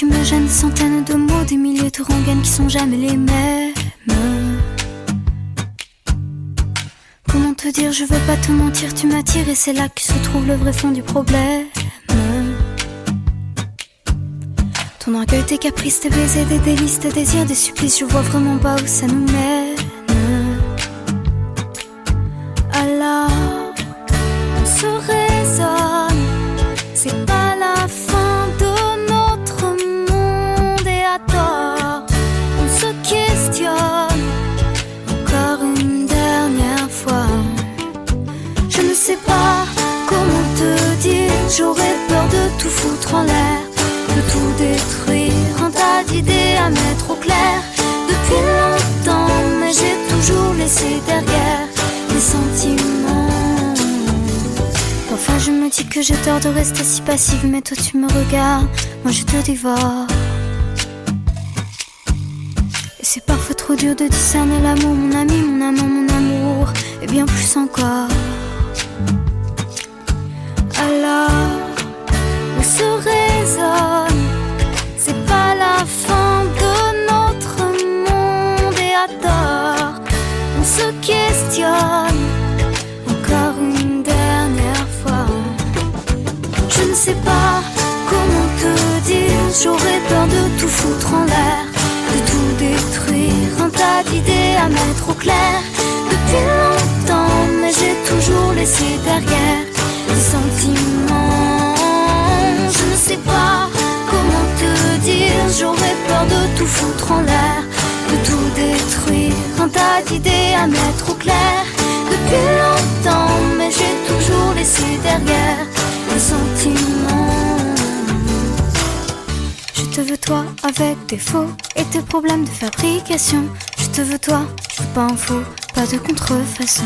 tu me gênes, centaines de mots, des milliers de rengaines qui sont jamais les mêmes. Comment te dire, je veux pas te mentir, tu m'attires et c'est là que se trouve le vrai fond du problème. Ton orgueil, tes caprices, tes baisers, des délices, tes désirs, des supplices, je vois vraiment pas où ça nous mène. Alors, on se raisonne, c'est pas la fin de notre monde et à tort, on se questionne encore une dernière fois. Je ne sais pas comment te dire, j'aurais peur de tout foutre en l'air, de tout détruire, un tas d'idées à mettre au clair. Depuis longtemps, mais j'ai toujours laissé derrière les sentiments. Parfois je me dis que j'ai tort de rester si passive, mais toi tu me regardes, moi je te dévore. Et c'est parfois trop dur de discerner l'amour, mon ami, mon amant, mon amour, et bien plus encore. Alors, on se raisonne, c'est pas la fin de notre monde et à tort, on se questionne encore une dernière fois. Je ne sais pas comment te dire, j'aurais peur de tout foutre en l'air, de tout détruire, un tas d'idées à mettre au clair. Depuis longtemps, mais j'ai toujours laissé derrière les sentiments. Je ne sais pas comment te dire, j'aurais peur de tout foutre en l'air, de tout détruire, un tas d'idées à mettre au clair. Depuis longtemps, mais j'ai toujours laissé derrière les sentiments. Je te veux toi avec tes faux et tes problèmes de fabrication. Je te veux toi, je veux pas un faux, pas de contrefaçon.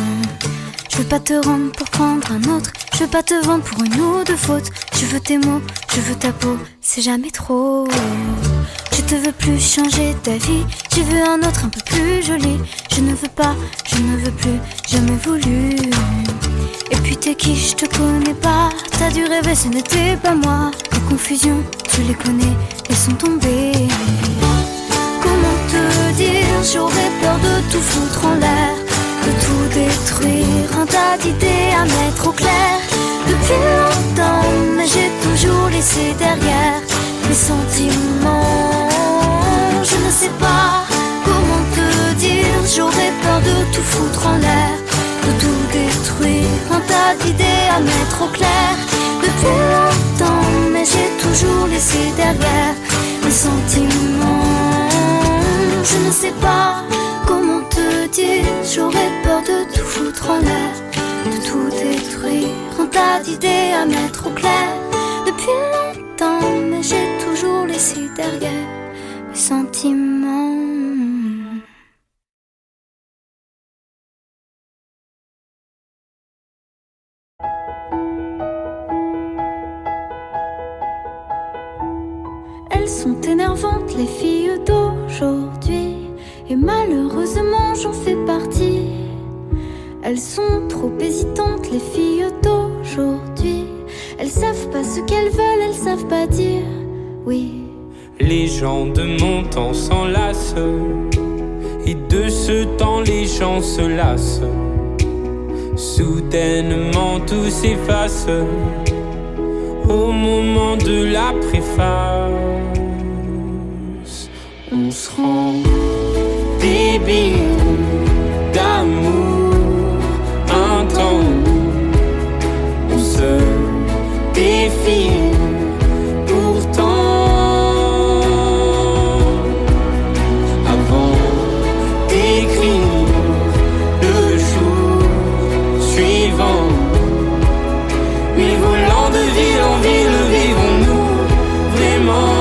Je veux pas te rendre pour prendre un autre, je veux pas te vendre pour une ou deux fautes. Je veux tes mots, je veux ta peau, c'est jamais trop. Je te veux plus changer ta vie, je veux un autre un peu plus joli. Je ne veux pas, je ne veux plus, jamais voulu. Et puis t'es qui, je te connais pas, t'as dû rêver, ce n'était pas moi. Les confusions, tu les connais, laissons tomber. Comment te dire, j'aurais peur de tout foutre en l'air, de tout détruire, un tas d'idées à mettre au clair. Depuis longtemps, mais j'ai toujours laissé derrière mes sentiments. Je ne sais pas comment te dire, j'aurais peur de tout foutre en l'air, de tout détruire, un tas d'idées à mettre au clair. Depuis longtemps, mais j'ai toujours laissé derrière mes sentiments. Je ne sais pas comment te dire, j'aurais peur de tout foutre en l'air, de tout détruire, un tas d'idées à mettre au clair. Depuis longtemps, mais j'ai toujours laissé derrière mes sentiments. Elles sont énervantes, les filles d'aujourd'hui, et malheureusement j'en fais partie. Elles sont trop hésitantes, les filles d'aujourd'hui. Elles savent pas ce qu'elles veulent, elles savent pas dire oui. Les gens de mon temps s'enlacent, et de ce temps les gens se lassent. Soudainement tout s'efface au moment de la préface. On se rend débile d'amour intense. On se défie pourtant avant d'écrire le jour suivant. Oui, volant de ville en ville, vivons-nous vraiment?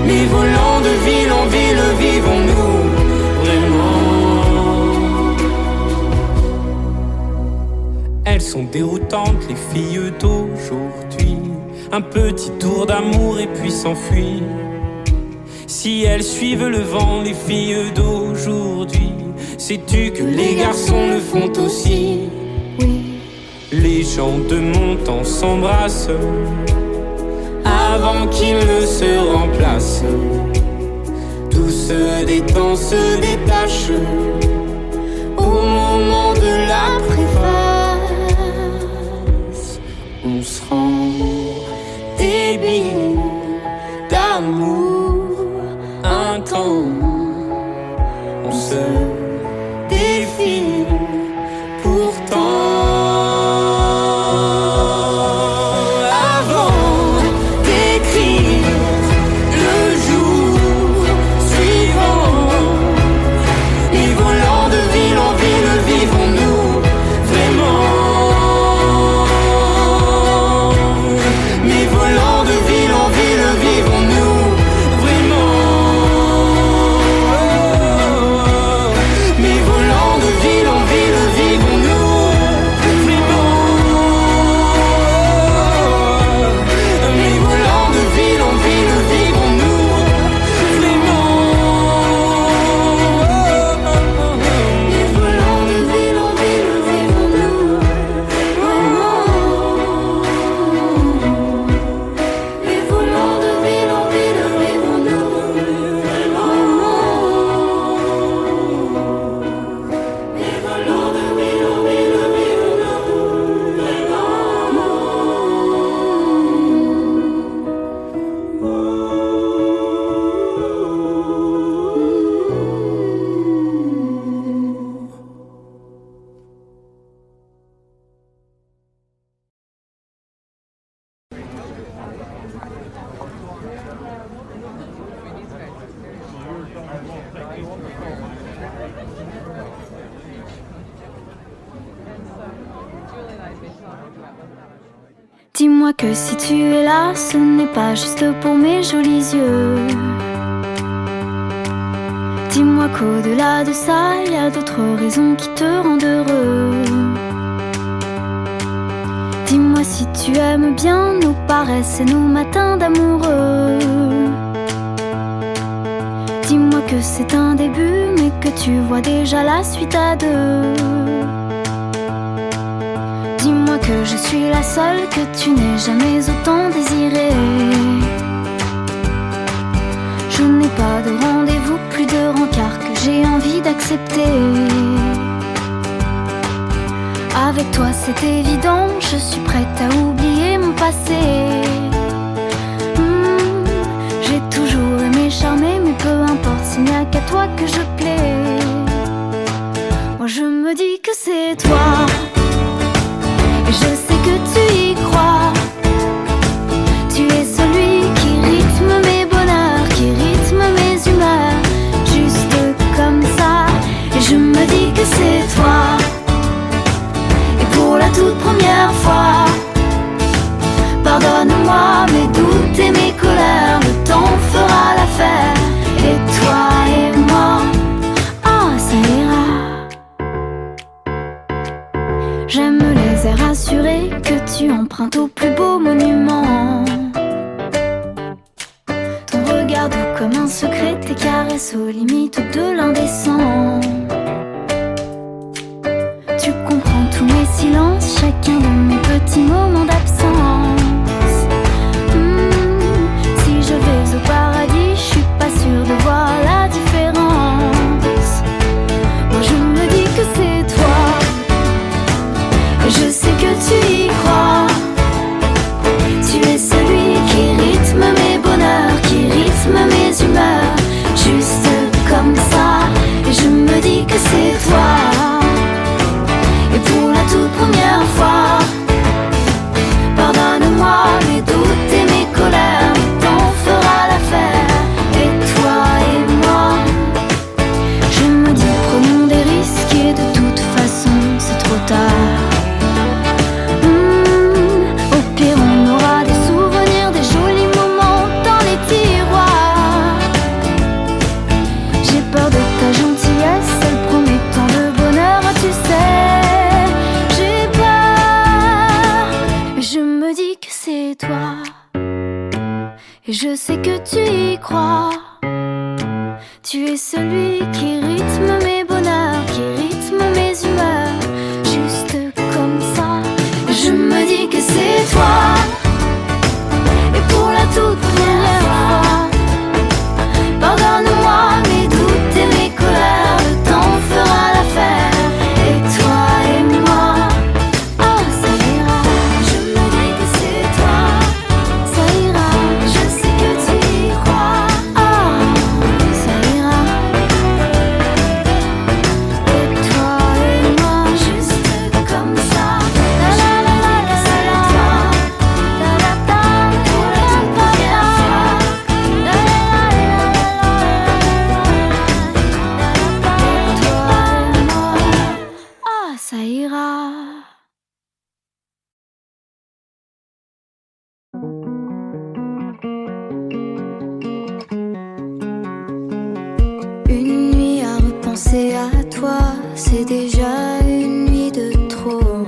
Mais volant de ville en ville, vivons-nous vraiment? Elles sont déroutantes, les filles d'aujourd'hui. Un petit tour d'amour et puis s'enfuir. Si elles suivent le vent, les filles d'aujourd'hui, sais-tu que les garçons le font aussi? Oui. Les gens de mon temps s'embrassent, avant qu'il ne se remplace. Tout se détend, se détache au moment de la préface. On se rend débile d'amour intense. On se défile pourtant. Dis-moi que si tu es là, ce n'est pas juste pour mes jolis yeux. Dis-moi qu'au-delà de ça, il y a d'autres raisons qui te rendent heureux. Dis-moi si tu aimes bien nos paresses et nos matins d'amoureux. Dis-moi que c'est un début, mais que tu vois déjà la suite à deux. Dis-moi que je suis la seule que tu n'aies jamais autant désirée. Je n'ai pas de rendez-vous, plus de rencard que j'ai envie d'accepter. Avec toi c'est évident, je suis prête à oublier mon passé. J'ai toujours aimé charmer, mais peu importe s'il n'y a qu'à toi que je plais. Moi je me dis que c'est toi. Et je sais que tu y crois. Tu es celui qui rythme mes bonheurs, qui rythme mes humeurs, juste comme ça. Et je me dis que c'est toi. Et pour la toute première fois, pardonne-moi mes doutes et mes colères, le temps fera l'affaire. Et toi et moi, oh ça ira. J'aime les airs assurés que tu empruntes au plus beau monument. Ton regard doux comme un secret, tes caresses aux limites de l'indécent. Tu comprends tous mes silences, chacun de mes petits moments d'absence. Si je vais au paradis, je suis pas sûre de voir la différence. Moi je me dis que c'est toi. Je sais que tu y crois. Tu es celui qui rythme mes bonheurs, qui rythme mes humeurs, juste comme ça. Et je me dis que c'est toi. Et pour la toute première fois, pardonne-moi mes doutes et mes colères, le temps fera l'affaire. Et toi et moi, je me dis prenons des risques et de toute façon c'est trop tard. Et je sais que tu y crois. Tu es celui qui rythme mes bonheurs, qui rythme mes humeurs, juste comme ça. Je me dis que c'est toi. Et pour la tour c'est déjà une nuit de trop.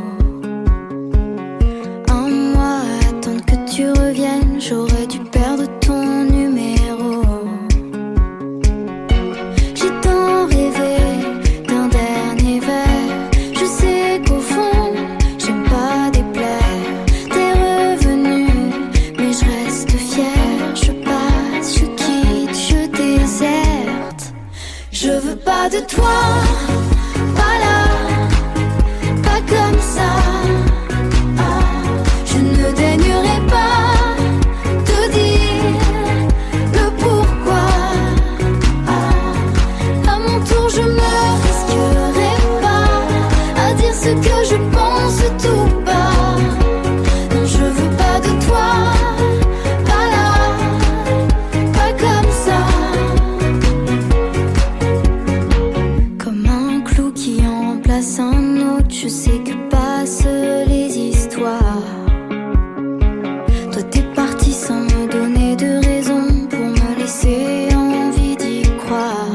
Un mois à attendre que tu reviennes, j'aurais dû perdre ton numéro. J'ai tant rêvé d'un dernier verre. Je sais qu'au fond, j'aime pas déplaire. T'es revenu, mais je reste fière. Je passe, je quitte, je déserte. Je veux pas de toi, pas là, pas comme ça. Je ne daignerai pas te dire le pourquoi. À mon tour je me risquerai pas à dire ce que je pense tout bas. Non, je veux pas de toi, pas là, pas comme ça. Comme un clou qui en remplace un autre, je sais que passent les histoires. Toi t'es parti sans me donner de raison pour me laisser envie d'y croire.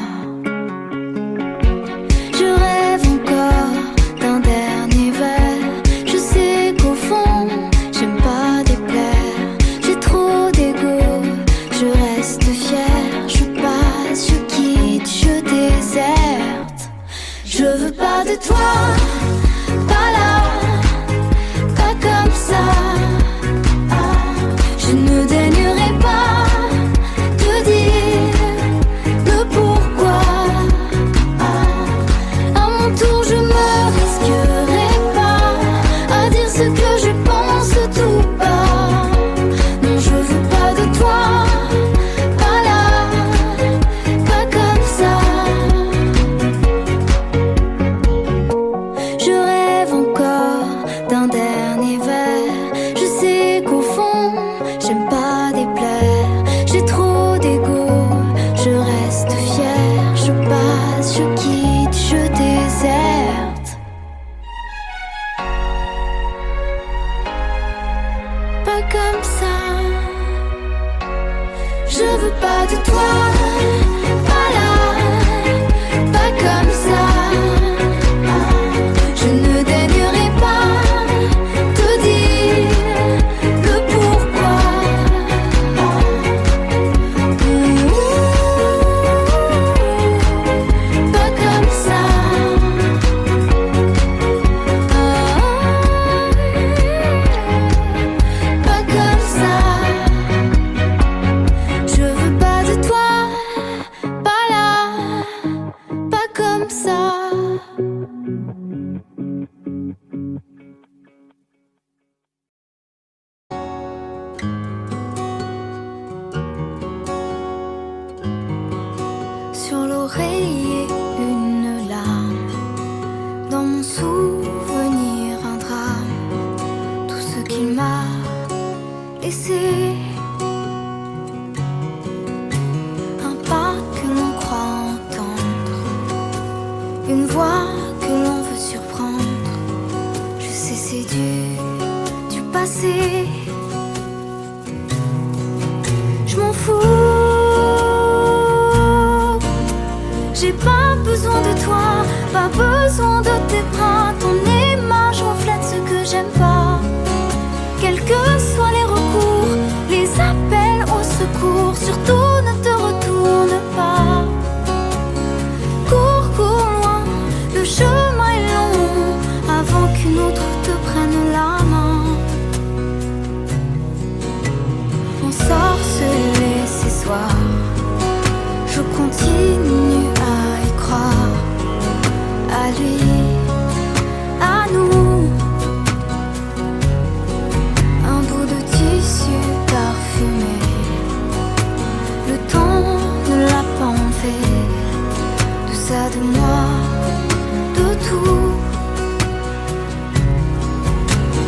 Je rêve encore d'un dernier verre. Je sais qu'au fond, j'aime pas déplaire. J'ai trop d'ego, je reste fière. Je passe, je quitte, je déserte. Je veux pas de toi, pas là, pas comme ça. Je ne daignerai pas te dire le pourquoi. À mon tour je me risquerai pas à dire ce que je pense tout bas. Non, je veux pas de toi, pas là, pas comme ça. Je rêve encore d'un dernier verre. Je sais qu'au fond, j'aime pas déplaire. J'ai trop d'ego, je reste fière. Je passe, je quitte, je déserte. Pas comme ça. Je veux pas de toi, pas là, pas comme ça. Je ne daignerai pas te dire le pourquoi. Pas comme ça. Pas comme ça. Je veux pas de toi, pas là, pas comme ça. Sur l'oreiller, une larme. Dans mon souvenir, un drame. Tout ce qu'il m'a laissé. Un pas que l'on croit entendre. Une voix que l'on veut surprendre. Je sais, c'est du passé. Je m'en fous. J'ai pas besoin de toi, pas besoin de tes bras. Ton image reflète ce que j'aime pas. Quels que soient les recours, les appels au secours, surtout ne te retourne pas. Cours, cours loin, le chemin est long, avant qu'une autre te prenne la main. Ensorcelé ces soirs, je continue à y croire. À lui, à nous. Un bout de tissu parfumé. Le temps ne l'a pas enlevé. De ça, de moi, de tout.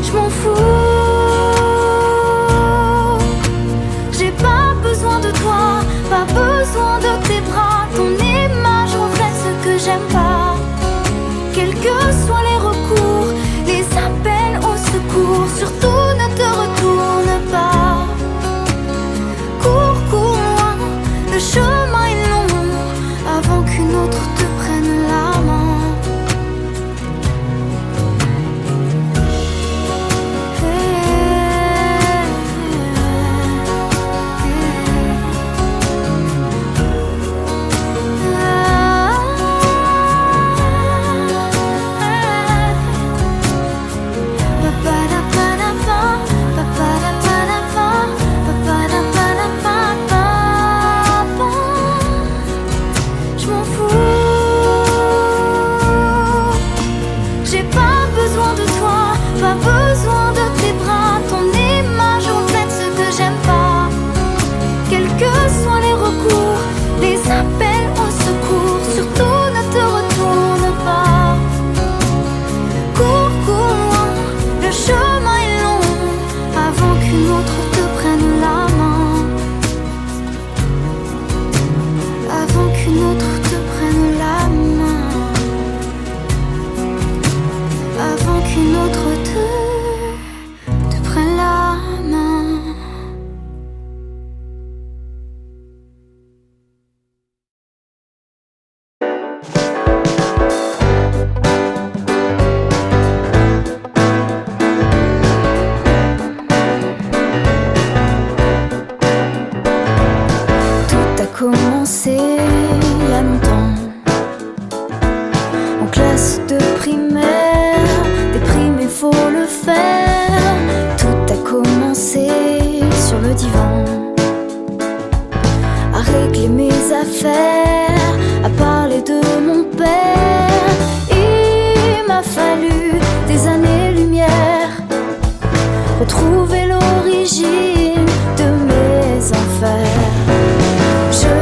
Je m'en fous. J'ai pas besoin de toi, pas besoin de tes bras. Ton image reflète ce que j'aime pas. Quels faire à parler de mon père. Il m'a fallu des années-lumière, retrouver l'origine de mes enfers. Je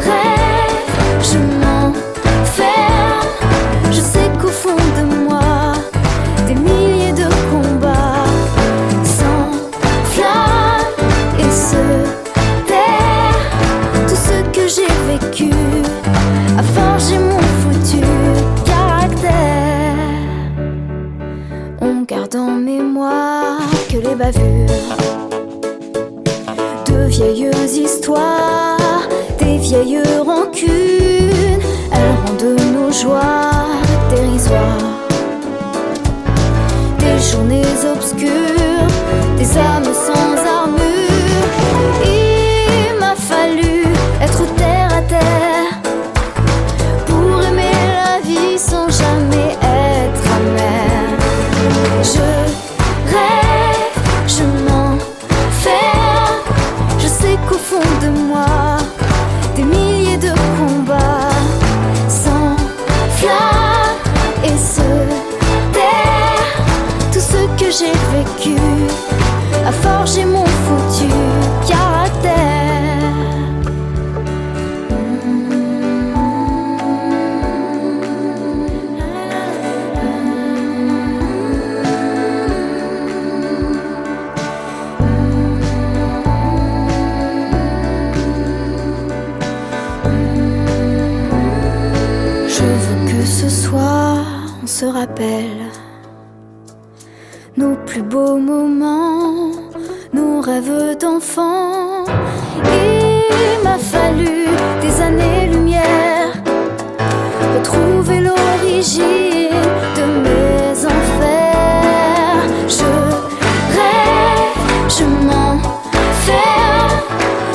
rêve, je m'enferme, je sais qu'au fond de moi, des milliers de combats s'enflamment et se terrent. Tout ce que j'ai vécu a forgé mon foutu caractère. On garde en mémoire que les bavures de vieilles histoires, des vieilles rancunes, elles rendent nos joies dérisoires. Des journées obscures, des âmes sans armure. Il m'a fallu être terre à terre pour aimer la vie sans jamais être amère. Je rêve, je m'enferme, je sais qu'au fond de moi, des milliers de combats s'enflamment et se terrent. Tout ce que j'ai vécu a forgé mon foutu caractère. Je veux que ce soir on se rappelle nos plus beaux moments, nos rêves d'enfants. Il m'a fallu des années-lumière, retrouver l'origine de mes enfers. Je rêve, je m'enferme,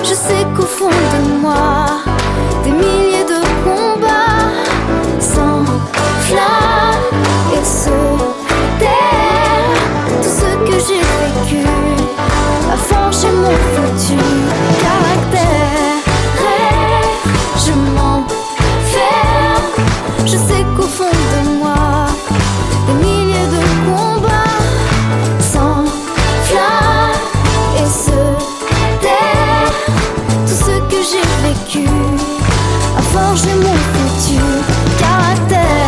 je sais qu'au fond de moi, des milliers de combats s'enflamment et se terrent. Tout ce que j'ai vécu a forgé mon foutu caractère. Rêve, je m'enferme, je sais qu'au fond de moi, des milliers de combats s'enflamment et se terrent. Tout ce que j'ai vécu a forgé mon foutu caractère.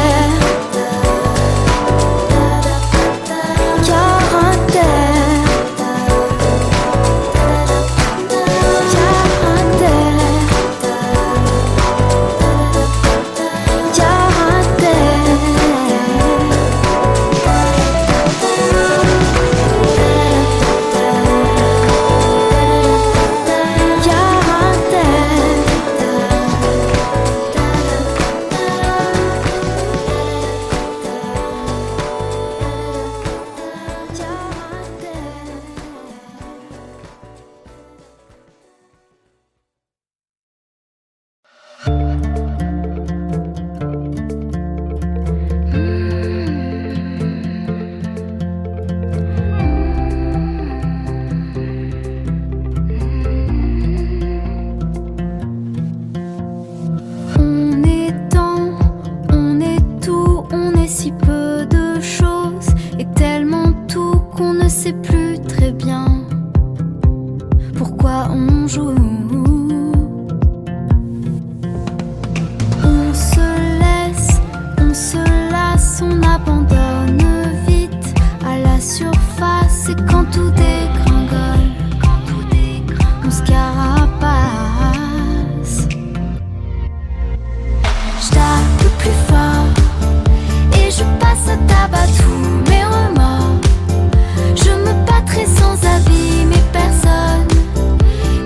Je me battrai sans avis, mais personne.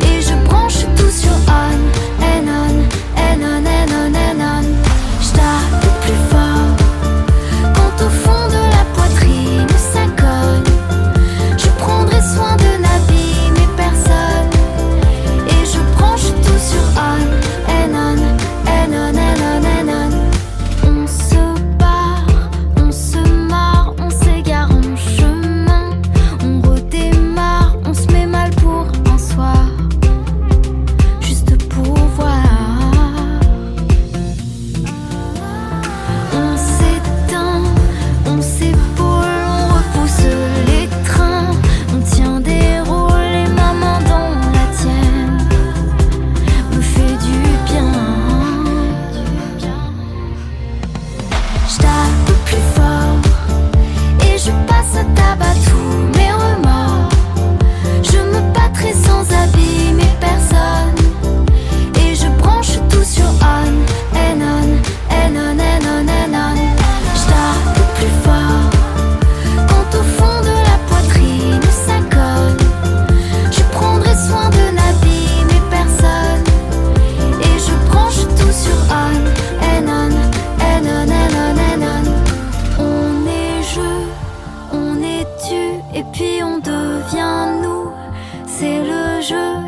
Et je prends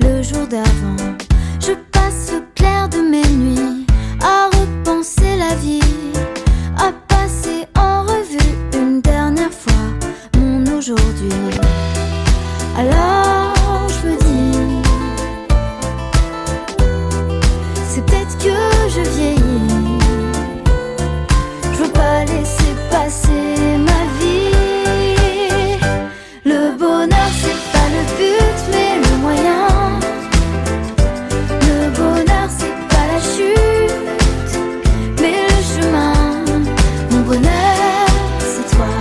Le jour d'avant, je passe au clair de mes nuits à repenser la vie, à passer en revue une dernière fois mon aujourd'hui. Alors je me dis, c'est peut-être que je vieillis. Je veux pas laisser passer ma vie. Le bonheur c'est pas le but mais le moyen. Le bonheur c'est pas la chute mais le chemin. Mon bonheur c'est toi,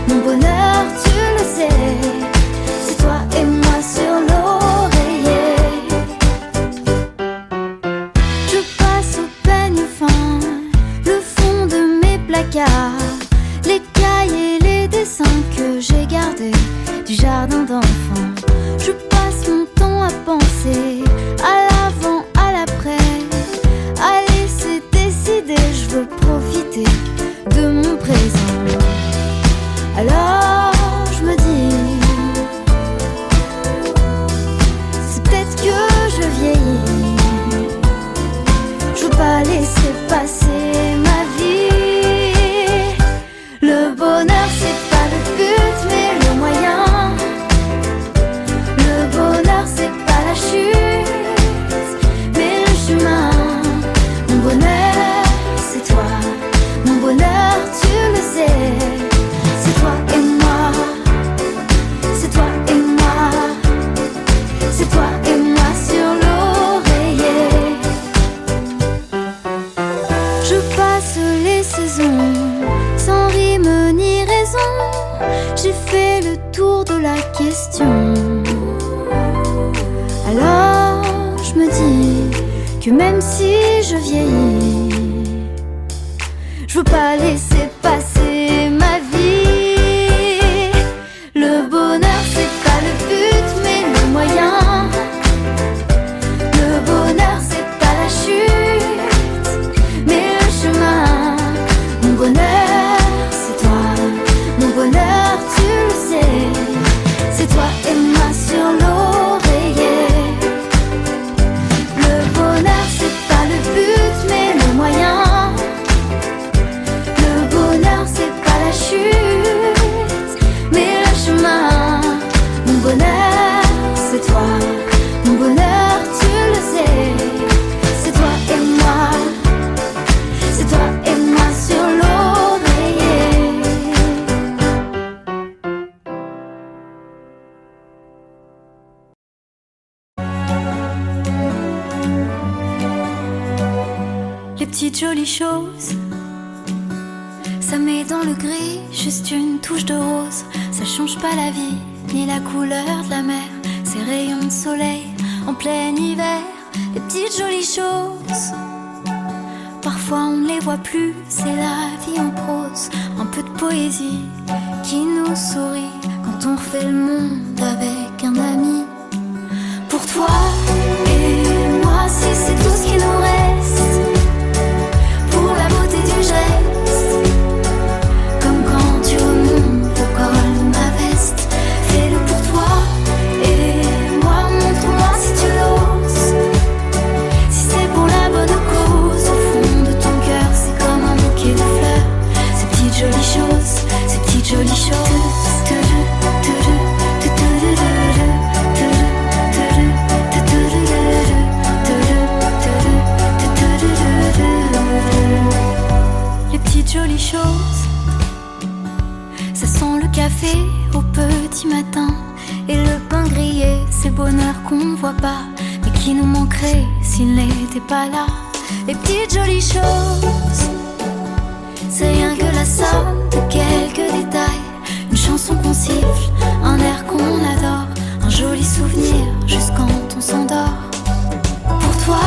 mon bonheur tu le sais. C'est toi et moi sur l'oreiller. Je passe au peigne fin le fond de mes placards, les cahiers, les dessins que j'ai gardés du jardin d'enfants. Je passe mon temps à penser à l'avant, à l'après, à laisser décider. Je veux profiter de mon présent. Alors je me dis, c'est peut-être que je vieillis. Je veux pas laisser passer ma vie. Le bonheur c'est pas le but mais le moyen. Le bonheur c'est pas la chute mais le chemin. Mon bonheur c'est toi, mon bonheur tu le sais. C'est toi et moi, c'est toi et moi, c'est toi et moi sur l'oreiller. Je passe les saisons sans rime ni raison. J'ai fait le tour de la question. Alors je me dis que même si je vieillis, je veux pas laisser passer ma vie. Le bonheur c'est pas le but mais le moyen. Le bonheur c'est pas la chute mais le chemin. Mon bonheur c'est toi, mon bonheur tu le sais. C'est toi et moi sur l'oreiller. Le bonheur c'est pas le but mais le moyen. Le bonheur c'est pas la chute mais le chemin. Mon bonheur c'est toi, mon bonheur tu le sais. C'est toi et moi, c'est toi et moi sur l'oreiller. Les petites jolies choses, ça met dans le gris juste une touche de rose. Ça change pas la vie, ni la couleur de la mer. Ces rayons de soleil en plein hiver. Les petites jolies choses, parfois on ne les voit plus. C'est la vie en prose, un peu de poésie qui nous sourit quand on refait le monde avec un ami. qu'on ne voit pas, mais qui nous manquerait s'il n'était pas là. Les petites jolies choses, c'est rien que la somme de quelques détails. Une chanson qu'on siffle, un air qu'on adore, un joli souvenir juste quand on s'endort. Pour toi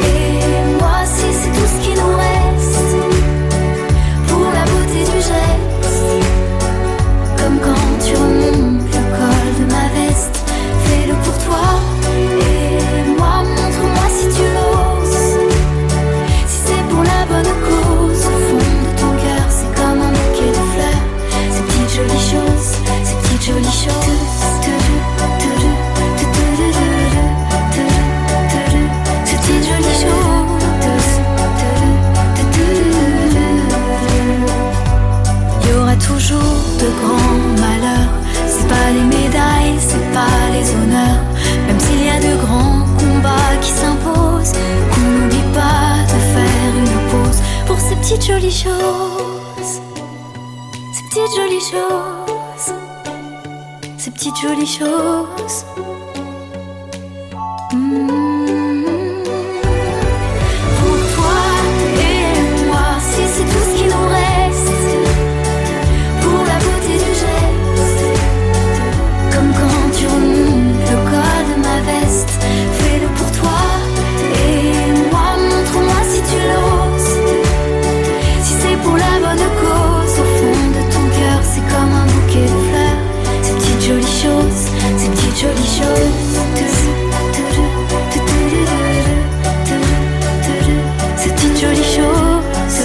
et moi, si c'est tout ce qui nous reste, pour la beauté du geste, comme quand tu remontes le col de ma veste. Fais-le pour toi et moi, montre-moi si tu l'oses. Si c'est pour la bonne cause, au fond de ton cœur, c'est comme un bouquet de fleurs. Ces petites jolies choses, ces petites jolies choses. Ces petites jolies choses. Il y aura toujours de grands malheurs. C'est pas les médailles, c'est pas les honneurs. Même s'il y a de grands combats qui s'imposent, qu'on n'oublie pas de faire une pause pour ces petites jolies choses. Ces petites jolies choses. Ces petites jolies choses. Pour toi et moi, si c'est tout ce qui nous reste, pour la beauté du geste, comme quand tu remontes le col de ma veste. Fais-le pour toi et moi, montre-moi si tu l'oses. Si c'est pour la bonne cause, au fond de ton cœur, c'est comme un bouquet de fleurs. Ces petites jolies choses, ces petites jolies choses. Ces petites jolies choses.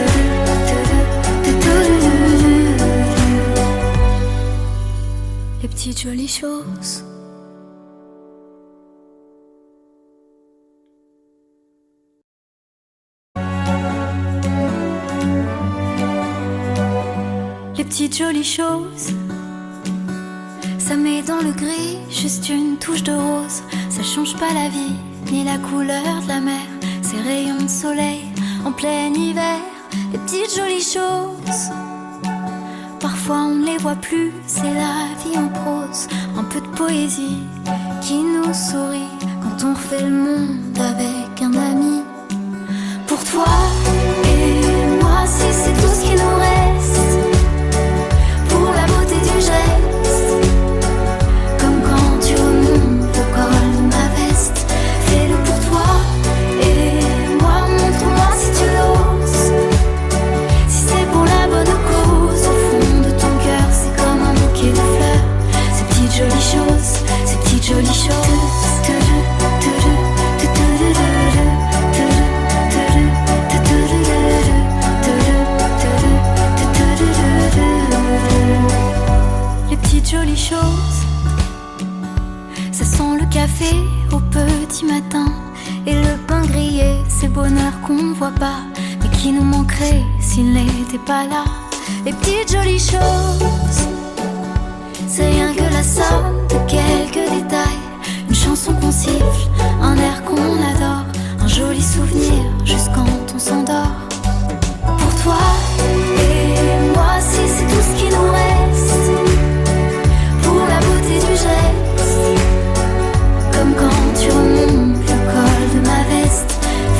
Les petites jolies choses. Les petites jolies choses. Ça met dans le gris juste une touche de rose. Ça change pas la vie, ni la couleur de la mer. Ces rayons de soleil en plein hiver. Les petites jolies choses. Parfois on ne les voit plus, c'est la vie en prose. Un peu de poésie qui nous sourit quand on refait le monde avec un ami. Pour toi et moi, si c'est tout ce qui nous reste, pour la beauté du geste, comme quand tu remontes le col de ma veste. Fais-le pour toi et moi, montre-moi si tu l'oses. Si c'est pour la bonne cause, au fond de ton cœur, c'est comme un bouquet de fleurs. Ces petites jolies choses, ces petites jolies choses. Les petites jolies choses. Ça sent le café au petit matin et le pain grillé, c'est le bonheur qu'on ne voit pas, mais qui nous manquerait s'il n'était pas là. Les petites jolies choses, c'est rien que la somme de quelques détails. Une chanson qu'on siffle, un air qu'on adore, un joli souvenir juste quand on s'endort. Pour toi et moi, si c'est tout ce qui nous reste, pour la beauté du geste, comme quand tu remontes le col de ma veste.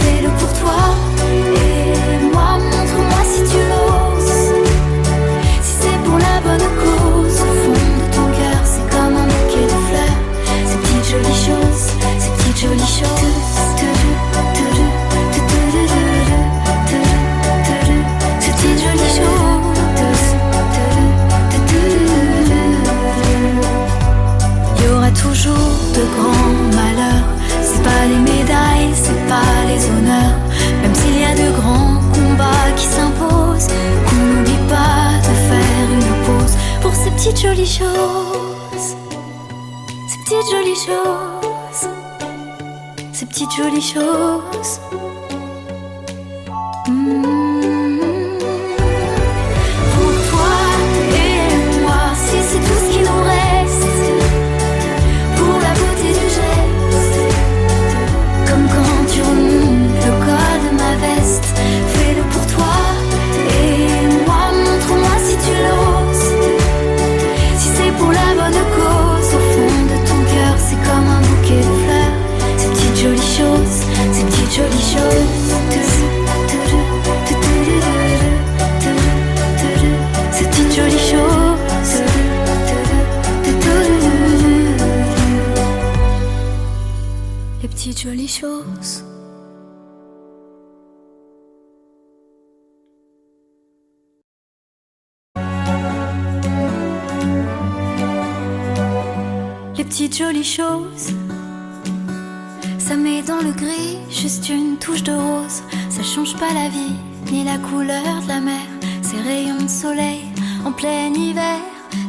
Fais-le pour toi et moi, montre-moi si tu l'oses. Si c'est pour la bonne cause, au fond de ton cœur, c'est comme un bouquet de fleurs. Ces petites jolies choses, ces petites jolies choses. Ces petites jolies choses. Il y aura toujours de grands malheurs. C'est pas les médailles, c'est pas les honneurs. Même s'il y a de grands combats qui s'imposent, qu'on n'oublie pas de faire une pause pour ces petites jolies choses. Ces petites jolies choses. Ces petites jolies choses. Pour toi et moi, si c'est tout ce qui nous reste, pour la beauté du geste, comme quand tu remontes le col de ma veste. Fais-le pour toi et moi, montre-moi si tu l'oses. Si c'est pour la bonne cause, au fond de ton cœur, c'est comme un bouquet de choses. Ces petites jolies choses. Les petites jolies choses. Les petites jolies choses. Ça met dans le gris juste une touche de rose. Ça change pas la vie, ni la couleur de la mer. Ces rayons de soleil en plein hiver.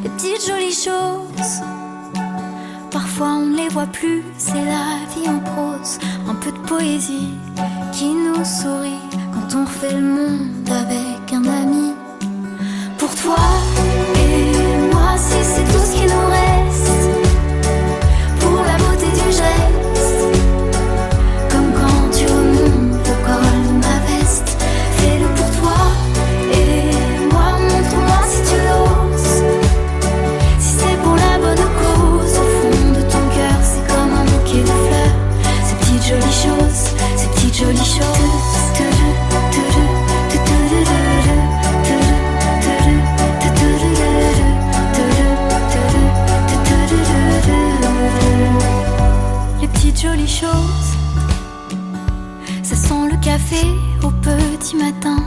Les petites jolies choses. Parfois on ne les voit plus, c'est la vie en prose. Un peu de poésie qui nous sourit quand on refait le monde avec un ami. Pour toi et moi, si c'est tout ce qui nous reste. Pour la beauté du geste, comme quand tu remontes le col de ma veste. Fais-le pour toi et moi, montre-moi si tu l'oses. Si c'est pour la bonne cause, au fond de ton cœur, c'est comme un bouquet de fleurs. Ces petites jolies choses, ces petites jolies choses. Les petites jolies choses. Ça sent le café au petit matin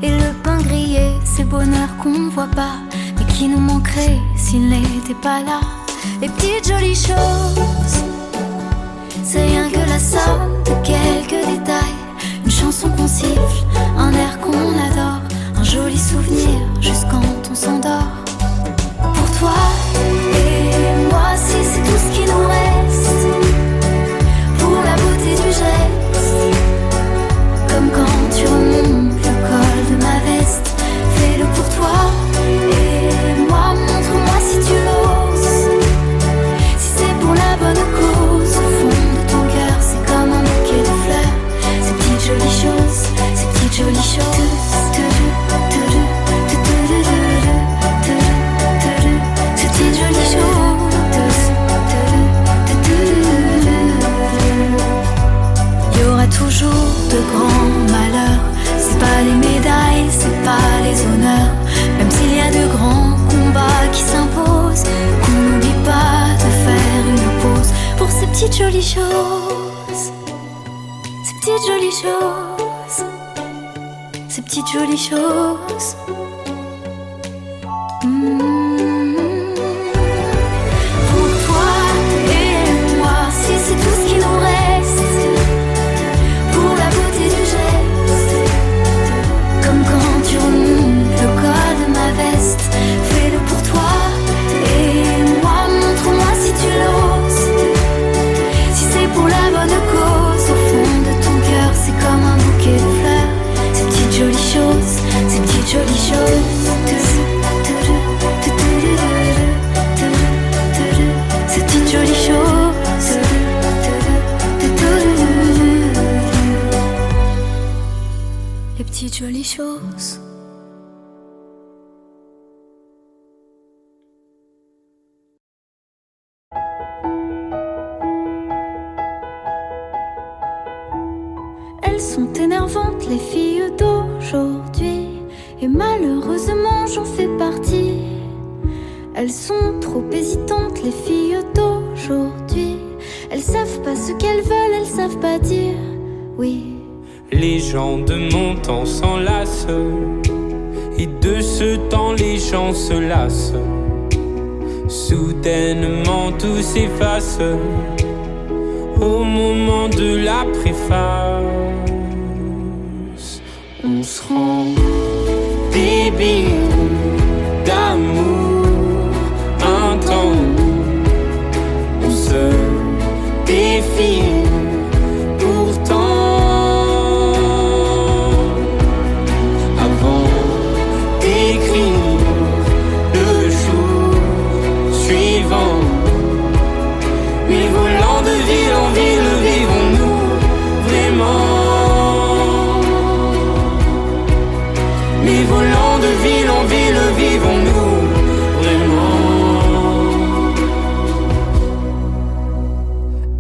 et le pain grillé, c'est le bonheur qu'on ne voit pas, mais qui nous manquerait s'il n'était pas là. Les petites jolies choses. C'est rien que la somme de quelques détails. Une chanson qu'on siffle, un air qu'on adore, un joli souvenir juste quand on s'endort. Pour toi et moi, si c'est tout ce qui nous reste. Pour la beauté du geste, comme quand tu remontes le col de ma veste. Fais-le pour toi et moi, montre-moi si tu l'oses. Si c'est pour la bonne cause, au fond de ton cœur, c'est comme un bouquet de fleurs. Ces petites jolies choses, ces petites jolies choses. Ces petites jolies choses. Il y aura toujours de grands malheurs. C'est pas les médailles, c'est pas les honneurs. Même s'il y a de grands combats qui s'imposent, qu'on n'oublie pas de faire une pause pour ces petites jolies choses. Ces petites jolies choses. Ces petites jolies choses. Pour toi et moi, si c'est tout ce qui nous reste. Pour la beauté du geste, comme quand tu remontes le col de ma veste. Fais-le pour toi et moi, montre-moi si tu l'oses. Si c'est pour la bonne cause, au fond de ton cœur, c'est comme un bouquet de fleurs. Ces petites jolies choses, ces petites jolies choses. Ces petites jolies choses. Les petites jolies choses. Elles sont énervantes, les filles d'aujourd'hui, et malheureusement j'en fais partie. Elles sont trop hésitantes, les filles d'aujourd'hui. Elles savent pas ce qu'elles veulent, elles savent pas dire oui. Les gens de mon temps s'enlacent, et de ce temps les gens se lassent. Soudainement tout s'efface au moment de la préface. On se rend débile d'amour intense. On se défie pourtant. Avant d'écrire le jour suivant, mais volant de ville en ville, vivons-nous vraiment? Mais volant de ville en ville, vivons-nous vraiment?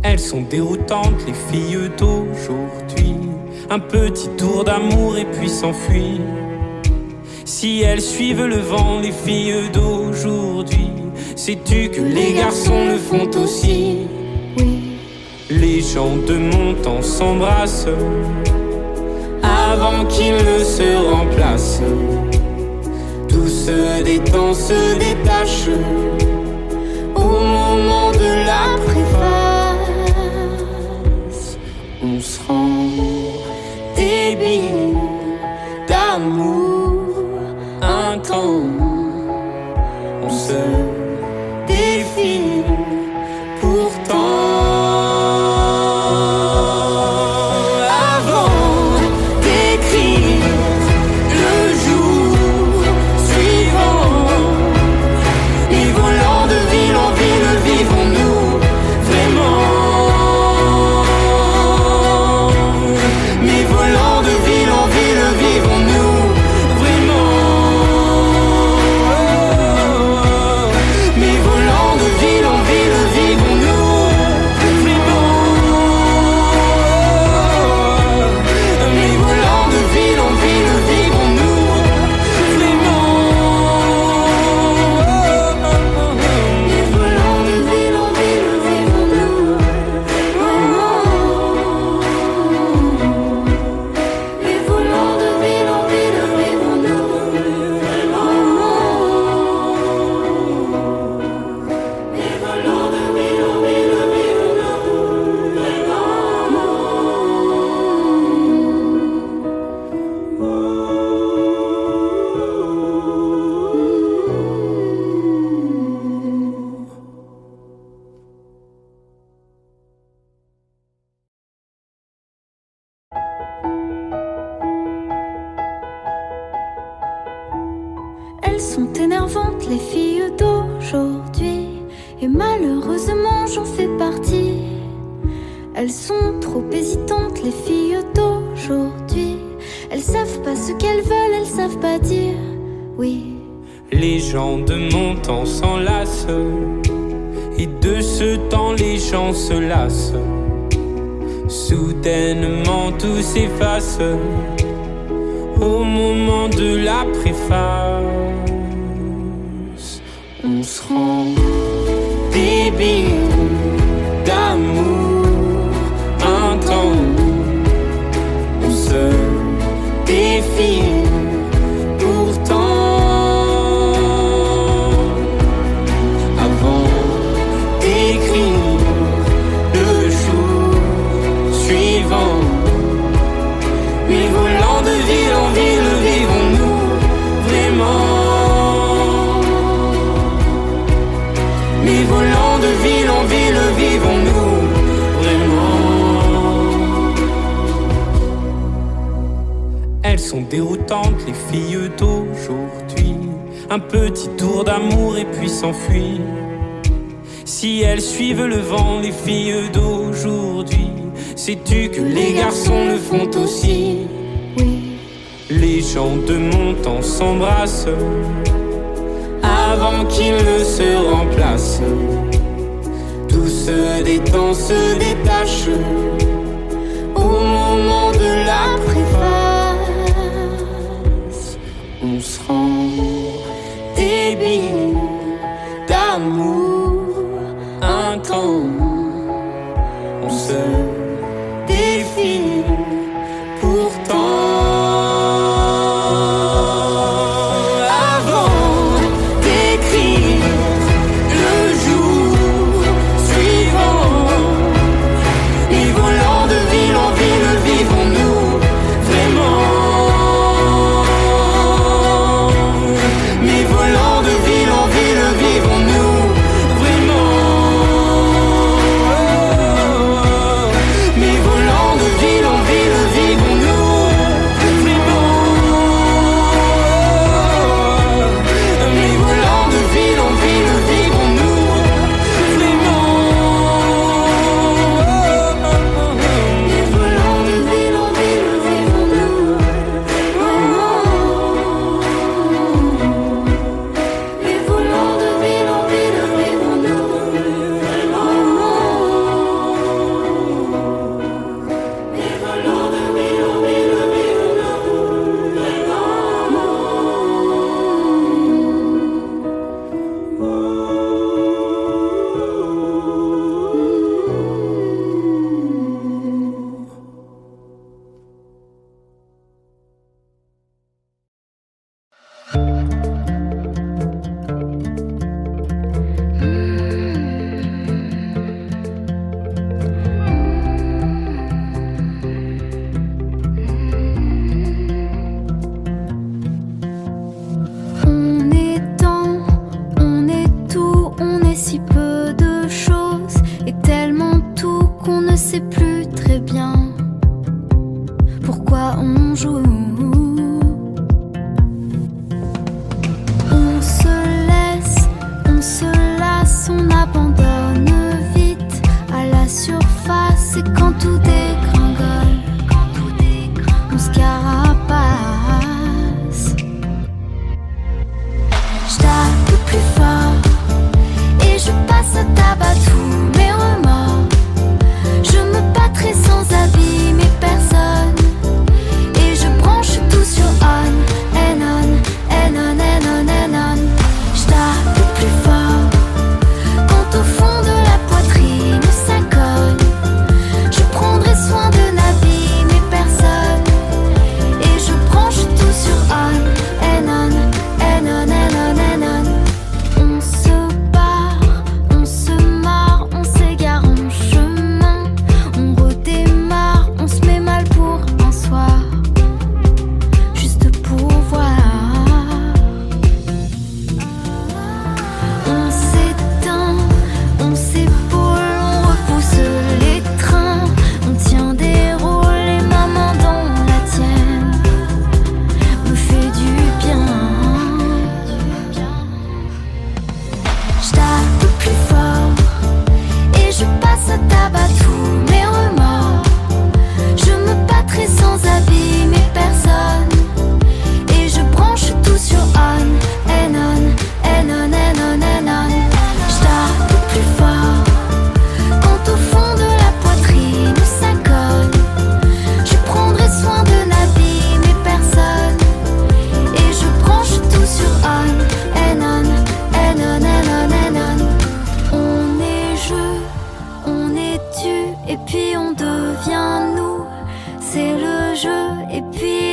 Elles sont déroutantes, les filles d'aujourd'hui. un petit tour d'amour et puis s'enfuir. Si elles suivent le vent, les filles d'aujourd'hui, sais-tu que les garçons le font aussi? Oui. Les gens de mon temps s'embrassent avant qu'ils ne se remplacent. Tout se détend, se détache au moment de la préface. On se rend débile d'amour intense. On se défile pourtant. Elles sont énervantes, les filles d'aujourd'hui, et malheureusement j'en fais partie. Elles sont trop hésitantes, les filles d'aujourd'hui. Elles savent pas ce qu'elles veulent, elles savent pas dire oui. Les gens de mon temps s'enlacent, et de ce temps les gens se lassent. Soudainement tout s'efface au moment de la préface. On se rend débile d'amour intense. On se défile pourtant avant d'écrire le jour suivant. Mais volant de ville en ville, vivons-nous vraiment? Mais volant de ville en ville, vivons-nous vraiment? Elles sont déroutantes, les filles d'aujourd'hui. Un petit tour d'amour et puis s'enfuir. Si elles suivent le vent, les filles d'aujourd'hui, sais-tu que les garçons le font aussi? Oui. Les gens de mon temps s'embrassent avant qu'ils ne se remplacent. Tout se détend, se détache au moment de la préface. On se rend débile d'amour intense. On se défile pourtant avant d'écrire le jour suivant. Et volant de ville en ville, vivons-nous vraiment? Mais volant de ville en ville, vivons-nous vraiment? Mais volant de ville en sais plus très bien pourquoi on joue. On se lasse, on abandonne vite à la surface. Et quand tout dégringole, on se carapace. Je tape plus fort et je passe à tabac tous mes remords. Je me battrai sans abîmer personne et je branche tout sur on and on and on and on and on. Je tape plus fort quand au fond de la poitrine ça cogne. Je prendrai soin de n'abîmer personne et je branche tout sur on and on and on and on and on. On se barre, on se marre, on s'égare en chemin. On redémarre, on se met mal pour un soir, juste pour voir. On s'éteint, on s'épaule, on repousse les trains. On tient des rôles, les mamans dans la tienne me fait du bien. Je tape plus fort et je passe à tabac tous mes remords. Je me battrai sans abîmer personne et je branche tout sur on and on and on and on and on. Je tape plus fort quand au fond de la poitrine ça cogne. Je prendrai soin de n'abîmer personne et je branche tout sur on and on and on and on and on. On est jeu, on est tu et puis on devient nous. C'est le jeu et puis